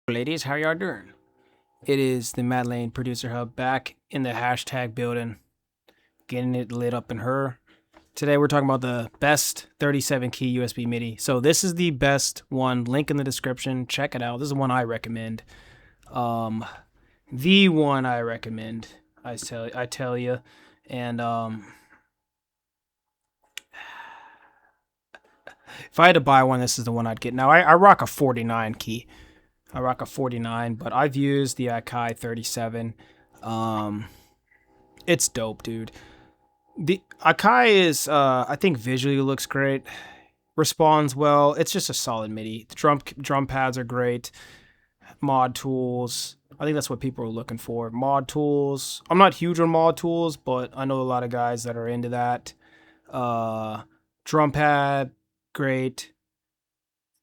Ladies, how y'all doing? It is the Madeleine Producer Hub back in the hashtag building, getting it lit up in her. Today we're talking about the best 37 key USB MIDI. So this is the best one. Link in the description. Check it out. This is one I recommend. Um, the one I recommend. I tell you, and if I had to buy one, this is the one I'd get. Now I rock a 49 key. I rock a 49, but I've used the Akai 37. Um, it's dope, dude. The Akai is, I think visually looks great, responds well. It's just a solid MIDI. The drum pads are great. Mod tools. I think that's what people are looking for. Mod tools. I'm not huge on mod tools, but I know a lot of guys that are into that. Uh, Drum pad, great.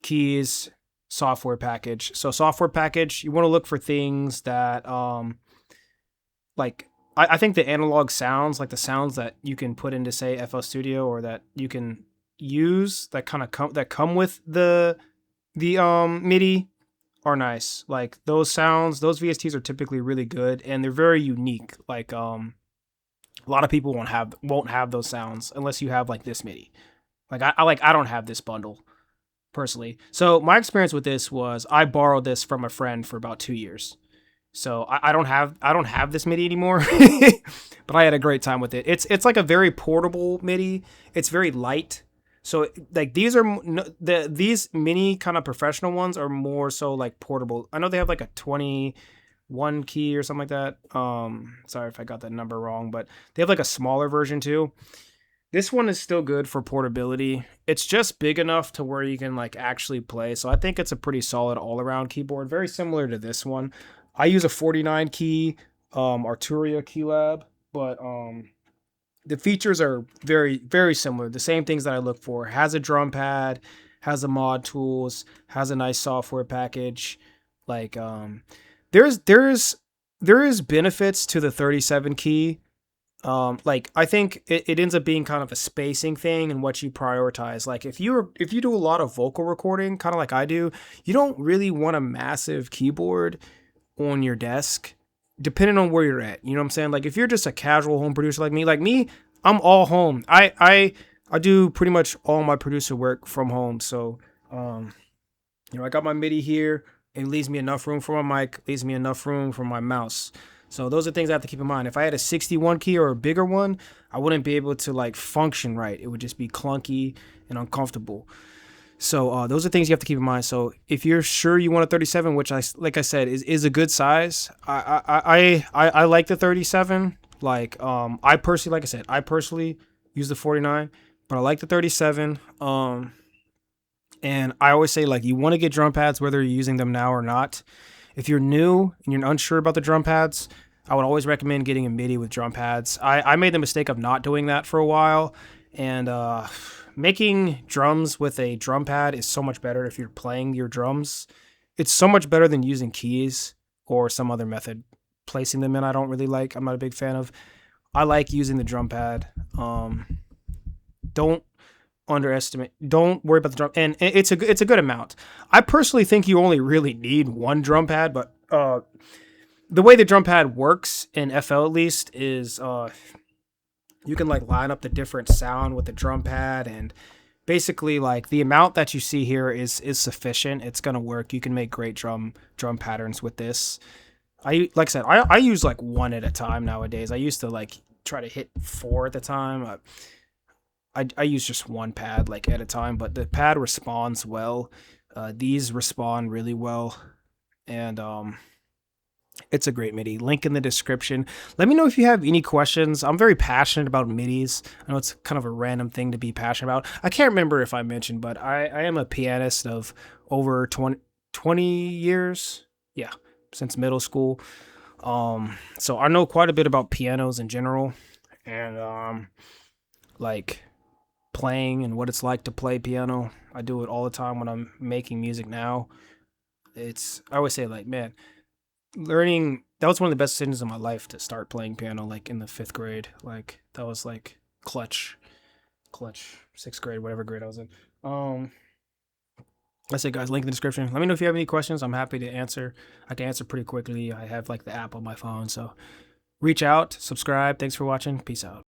Keys, software package. So software package, you want to look for things that like I think the analog sounds, like the sounds that you can put into say FL Studio or that you can use that kind of come with the MIDI are nice. Like those sounds, those VSTs are typically really good and they're very unique. Like a lot of people won't have those sounds unless you have like this MIDI. Like I don't have this bundle personally. So my experience with this was I borrowed this from a friend for about 2 years. So I don't have this MIDI anymore, but I had a great time with it. It's like a very portable MIDI. It's very light. So like these mini kind of professional ones are more so like portable. I know they have like a 21 key or something like that. Sorry if I got that number wrong, but they have like a smaller version too. This one is still good for portability. It's just big enough to where you can like actually play. So I think it's a pretty solid all-around keyboard, very similar to this one. I use a 49 key Arturia Keylab, but the features are very very similar. The same things that I look for. Has a drum pad, has a mod tools, has a nice software package. Like there's there's there is benefits to the 37 key. Like I think it ends up being kind of a spacing thing and what you prioritize. Like if you do a lot of vocal recording, kind of like I do, you don't really want a massive keyboard on your desk, depending on where you're at. You know what I'm saying? Like if you're just a casual home producer like me, I'm all home. I do pretty much all my producer work from home. So I got my MIDI here. It leaves me enough room for my mic, leaves me enough room for my mouse. So those are things I have to keep in mind. If I had a 61 key or a bigger one, I wouldn't be able to like function right. It would just be clunky and uncomfortable. So those are things you have to keep in mind. So if you're sure you want a 37, which like I said is a good size, I like the 37. Like I personally, like I said, I personally use the 49, but I like the 37. And I always say like you want to get drum pads whether you're using them now or not. If you're new and you're unsure about the drum pads, I would always recommend getting a MIDI with drum pads. I made the mistake of not doing that for a while, and making drums with a drum pad is so much better if you're playing your drums. It's so much better than using keys or some other method. Placing them in, I don't really like. I'm not a big fan of. I like using the drum pad. Don't underestimate. Don't worry about the drum, and it's a good amount. I personally think you only really need one drum pad, but the way the drum pad works in FL at least is you can like line up the different sound with the drum pad, and basically like the amount that you see here is sufficient. It's gonna work. You can make great drum patterns with this. Like I said, I use like one at a time nowadays. I used to like try to hit four at the time. I use just one pad like at a time, but the pad responds well. These respond really well, and it's a great MIDI. Link in the description. Let me know if you have any questions. I'm very passionate about MIDIs. I know it's kind of a random thing to be passionate about. I can't remember if I mentioned, but I am a pianist of over 20 years. Yeah, since middle school. So I know quite a bit about pianos in general, and like playing and what it's like to play piano. I do it all the time when I'm making music now. I always say like, man, learning that was one of the best decisions of my life to start playing piano like in the 5th grade. Like that was like clutch 6th grade, whatever grade I was in. Um That's it, guys. Link in the description. Let me know if you have any questions. I'm happy to answer. I can answer pretty quickly. I have like the app on my phone. So reach out, subscribe. Thanks for watching. Peace out.